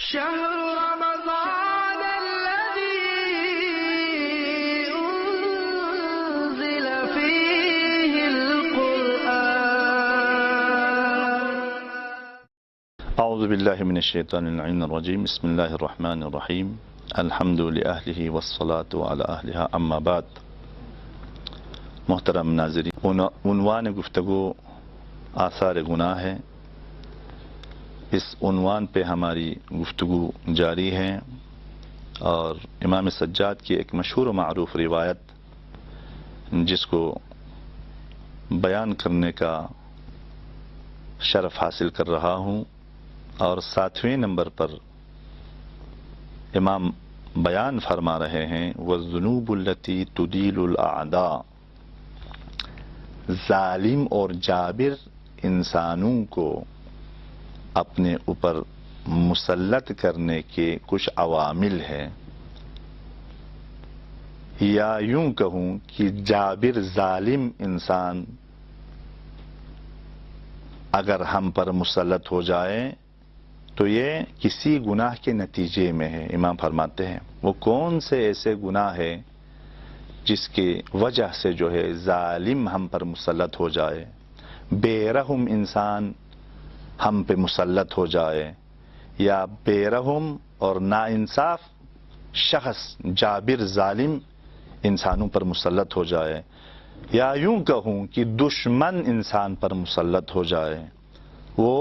شهر رمضان الذي أنزل فيه القرآن. اعوذ باللہ من الشیطان اللعین الرجیم. بسم اللہ الرحمن الرحیم. الحمد لأہلہ والصلاة علی اہلہا. اما بعد. محترم ناظرین، عنوان گفتگو آثار گناہ ہے. اس عنوان پہ ہماری گفتگو جاری ہے اور امام سجاد کی ایک مشہور و معروف روایت جس کو بیان کرنے کا شرف حاصل کر رہا ہوں، اور 7ویں نمبر پر امام بیان فرما رہے ہیں وَالذُّنُوبُ الَّتِي تُدِيلُ الْأَعْدَاءَ. ظالم اور جابر انسانوں کو اپنے اوپر مسلط کرنے کے کچھ عوامل ہیں، یا یوں کہوں کہ جابر ظالم انسان اگر ہم پر مسلط ہو جائے تو یہ کسی گناہ کے نتیجے میں ہے. امام فرماتے ہیں وہ کون سے ایسے گناہ ہے جس کی وجہ سے جو ہے ظالم ہم پر مسلط ہو جائے، بے رحم انسان ہم پہ مسلط ہو جائے، یا بے رحم اور ناانصاف شخص جابر ظالم انسانوں پر مسلط ہو جائے، یا یوں کہوں کہ دشمن انسان پر مسلط ہو جائے. وہ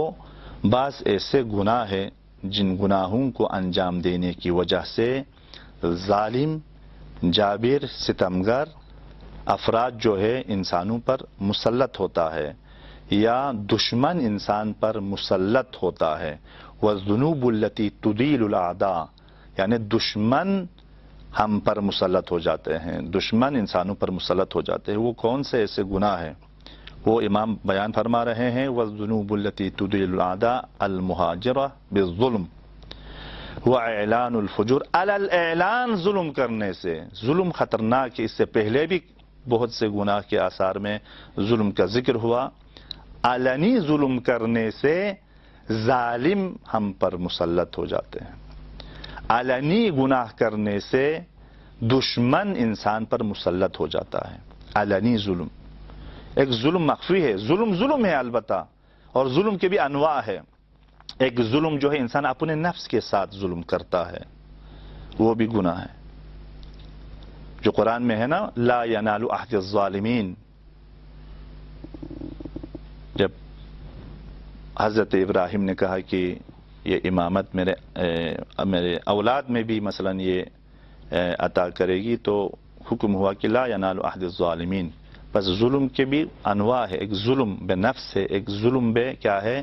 بعض ایسے گناہ ہیں جن گناہوں کو انجام دینے کی وجہ سے ظالم، جابر، ستمگر افراد جو ہے انسانوں پر مسلط ہوتا ہے یا دشمن انسان پر مسلط ہوتا ہے. وَالذُّنُوبُ الَّتِي تُدِيلُ الْأَعْدَاءَ، یعنی دشمن ہم پر مسلط ہو جاتے ہیں، دشمن انسانوں پر مسلط ہو جاتے ہیں. وہ کون سے ایسے گناہ ہیں؟ وہ امام بیان فرما رہے ہیں وَالذُّنُوبُ الَّتِي تُدِيلُ الْأَعْدَاءَ الْمُهَاجِرَةُ بِالظُّلْمِ وَإِعْلَانُ الْفُجُورِ. الاعلان ظلم کرنے سے. ظلم خطرناک ہے، اس سے پہلے بھی بہت سے گناہ کے آثار میں ظلم کا ذکر ہوا. علنی ظلم کرنے سے ظالم ہم پر مسلط ہو جاتے ہیں. علنی گناہ کرنے سے دشمن انسان پر مسلط ہو جاتا ہے. علنی ظلم. ایک ظلم مخفی ہے، ظلم ہے البتہ، اور ظلم کے بھی انواع ہے. ایک ظلم جو ہے انسان اپنے نفس کے ساتھ ظلم کرتا ہے، وہ بھی گناہ ہے، جو قرآن میں ہے نا لا ینال عہد الظالمین. جب حضرت ابراہیم نے کہا کہ یہ امامت میرے اولاد میں بھی مثلا یہ عطا کرے گی، تو حکم ہوا کہ لا ینال عہد الظالمین. بس ظلم کے بھی انواع ہے. ایک ظلم بے نفس ہے، ایک ظلم بے کیا ہے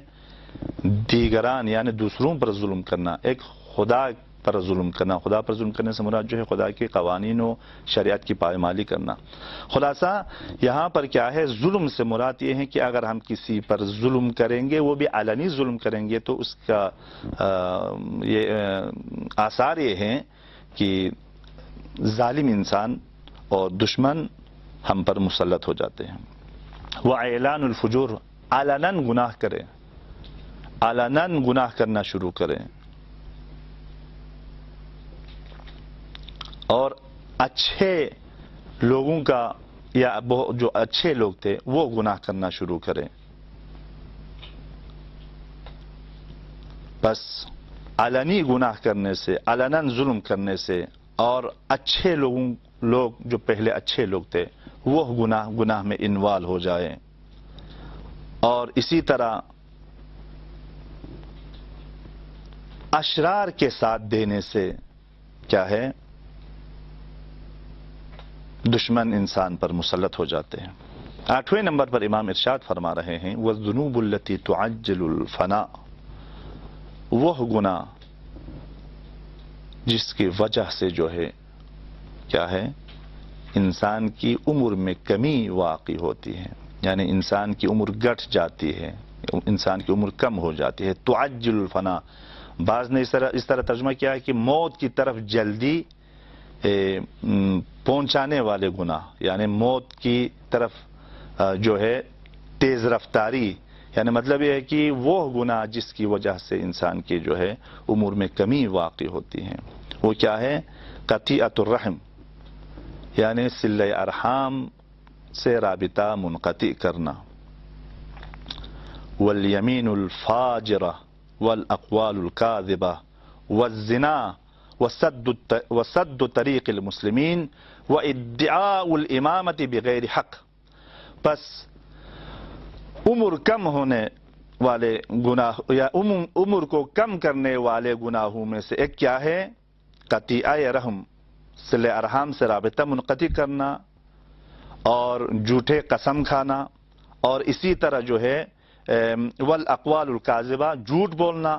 دیگران یعنی دوسروں پر ظلم کرنا، ایک خدا پر ظلم کرنا. خدا پر ظلم کرنے سے مراد جو ہے خدا کے قوانین و شریعت کی پائمالی کرنا. خلاصہ یہاں پر کیا ہے، ظلم سے مراد یہ ہے کہ اگر ہم کسی پر ظلم کریں گے، وہ بھی علنی ظلم کریں گے، تو اس کا یہ آثار یہ ہیں کہ ظالم انسان اور دشمن ہم پر مسلط ہو جاتے ہیں. وَإِعْلَانُ الْفُجُورِ، علناً گناہ کریں، علناً گناہ کرنا شروع کریں، اور اچھے لوگوں کا یا جو اچھے لوگ تھے وہ گناہ کرنا شروع کریں. بس علنی گناہ کرنے سے، علناً ظلم کرنے سے، اور اچھے لوگ جو پہلے اچھے لوگ تھے وہ گناہ میں انوالو ہو جائیں. اور اسی طرح اشرار کے ساتھ دینے سے کیا ہے، دشمن انسان پر مسلط ہو جاتے ہیں. 8ویں نمبر پر امام ارشاد فرما رہے ہیں وَالذُّنُوبُ الَّتِي تُعَجِّلُ الْفَنَاءَ. وہ گناہ جس کی وجہ سے جو ہے کیا ہے انسان کی عمر میں کمی واقع ہوتی ہے، یعنی انسان کی عمر گھٹ جاتی ہے، انسان کی عمر کم ہو جاتی ہے. تعجل الفنا، بعض نے اس طرح ترجمہ کیا ہے کہ موت کی طرف جلدی پہنچانے والے گناہ، یعنی موت کی طرف جو ہے تیز رفتاری یعنی مطلب یہ ہے کہ وہ گناہ جس کی وجہ سے انسان کی جو ہے امور میں کمی واقع ہوتی ہے، وہ کیا ہے؟ قطیعۃ الرحم، یعنی صلہ ارحام سے رابطہ منقطع کرنا، والیمین الفاجرہ والاقوال الکاذبہ والزنا وسد طریق المسلمین وادعاء الامامۃ بغیر حق۔ پس عمر کم ہونے والے گناہ یا عمر کو کم کرنے والے گناہوں میں سے ایک کیا ہے؟ قطیعہ رحم، صلہ ارحام سے رابطہ منقطع کرنا، اور جھوٹے قسم کھانا، اور اسی طرح جو ہے والاقوال الکاذبہ، جھوٹ بولنا،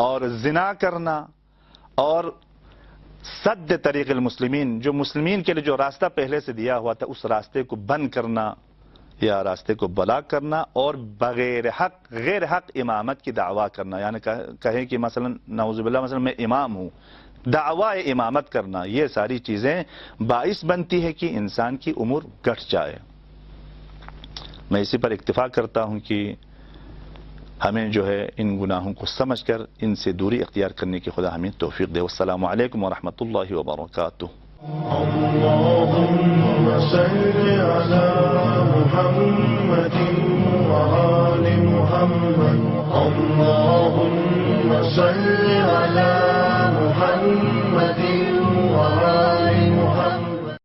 اور زنا کرنا، اور سد طریق المسلمین، جو مسلمین کے لیے جو راستہ پہلے سے دیا ہوا تھا اس راستے کو بند کرنا یا راستے کو بلاک کرنا، اور بغیر حق غیر حق امامت کی دعویٰ کرنا، یعنی کہیں کہ مثلا نعوذ باللہ مثلا میں امام ہوں، دعوی امامت کرنا، یہ ساری چیزیں باعث بنتی ہے کہ انسان کی عمر گھٹ جائے۔ میں اسی پر اکتفا کرتا ہوں کہ ہمیں جو ہے ان گناہوں کو سمجھ کر ان سے دوری اختیار کرنے کی خدا ہمیں توفیق دے۔ والسلام علیکم ورحمۃ اللہ وبرکاتہ۔ اللهم صل على محمد وآل محمد، اللهم صل على محمد